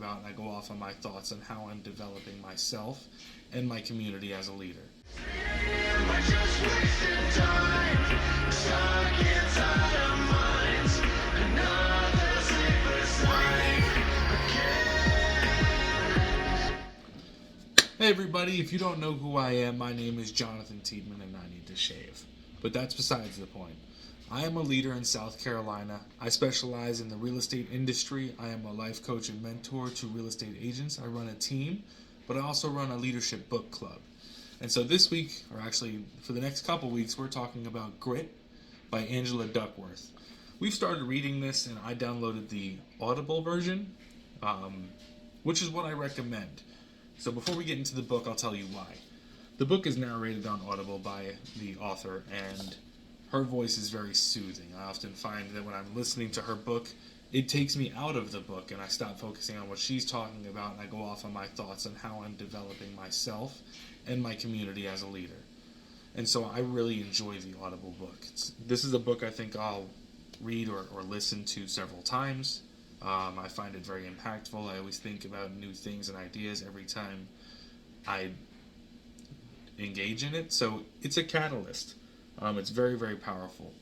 about, and I go off on my thoughts on how I'm developing myself and my community as a leader. Hey everybody, if you don't know who I am, my name is Jonathan Tiedemann and I need to shave. But that's besides the point. I am a leader in South Carolina. I specialize in the real estate industry. I am a life coach and mentor to real estate agents. I run a team, but I also run a leadership book club. And so this week, or actually for the next couple weeks, we're talking about Grit by Angela Duckworth. We've started reading this and I downloaded the Audible version, which is what I recommend. So before we get into the book, I'll tell you why. The book is narrated on Audible by the author, and her voice is very soothing. I often find that when I'm listening to her book, it takes me out of the book, and I stop focusing on what she's talking about, and I go off on my thoughts on how I'm developing myself and my community as a leader. And so I really enjoy the Audible book. This is a book I think I'll read or listen to several times. I find it very impactful. I always think about new things and ideas every time I engage in it. So it's a catalyst. It's very, very powerful.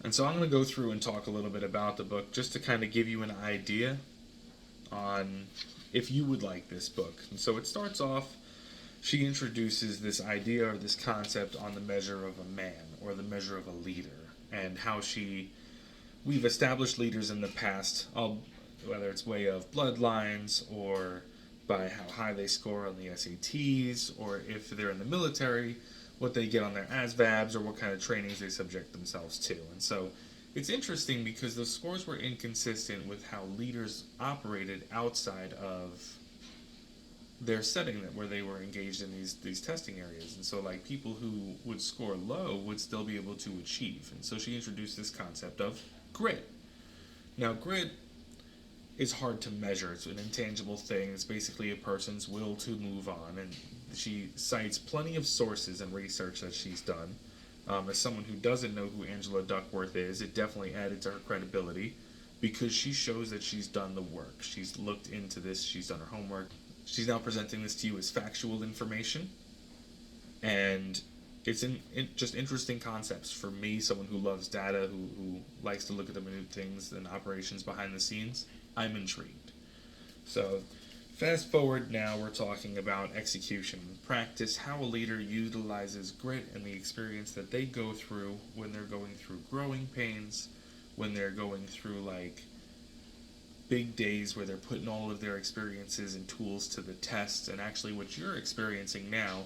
And so I'm going to go through and talk a little bit about the book just to kind of give you an idea on if you would like this book. And so it starts off, she introduces this idea or this concept on the measure of a man or the measure of a leader, and how we've established leaders in the past, whether it's way of bloodlines or by how high they score on the SATs, or if they're in the military, what they get on their ASVABs, or what kind of trainings they subject themselves to. And so it's interesting because the scores were inconsistent with how leaders operated outside of their setting where they were engaged in these testing areas. And so like people who would score low would still be able to achieve. And so she introduced this concept of grit. Now grit is hard to measure. It's an intangible thing. It's basically a person's will to move on, and she cites plenty of sources and research that she's done. As someone who doesn't know who Angela Duckworth is, it definitely added to her credibility because she shows that she's done the work. She's looked into this. She's done her homework. She's now presenting this to you as factual information, and it's just interesting concepts for me, someone who loves data, who likes to look at the minute things and operations behind the scenes. I'm intrigued. So fast forward now, we're talking about execution and practice, how a leader utilizes grit and the experience that they go through when they're going through growing pains, when they're going through like big days where they're putting all of their experiences and tools to the test. And actually what you're experiencing now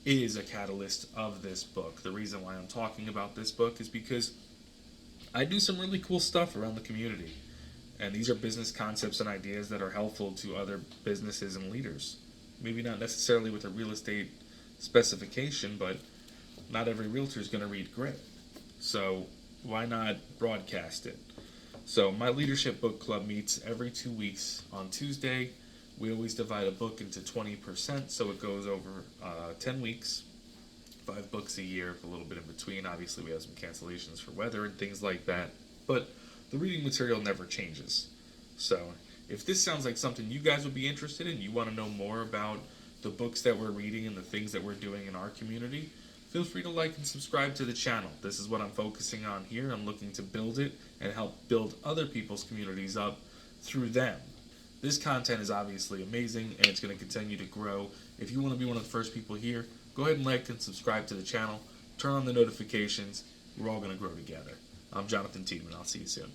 is a catalyst of this book. The reason why I'm talking about this book is because I do some really cool stuff around the community. And these are business concepts and ideas that are helpful to other businesses and leaders. Maybe not necessarily with a real estate specification, but not every realtor is going to read grit. So why not broadcast it? So my leadership book club meets every 2 weeks on Tuesday. We always divide a book into 20%, so it goes over 10 weeks, 5 books a year, a little bit in between. Obviously, we have some cancellations for weather and things like that. But the reading material never changes. So if this sounds like something you guys would be interested in, you want to know more about the books that we're reading and the things that we're doing in our community, feel free to like and subscribe to the channel. This is what I'm focusing on here. I'm looking to build it and help build other people's communities up through them. This content is obviously amazing and it's going to continue to grow. If you want to be one of the first people here, go ahead and like and subscribe to the channel. Turn on the notifications. We're all going to grow together. I'm Jonathan Tiedemann. I'll see you soon.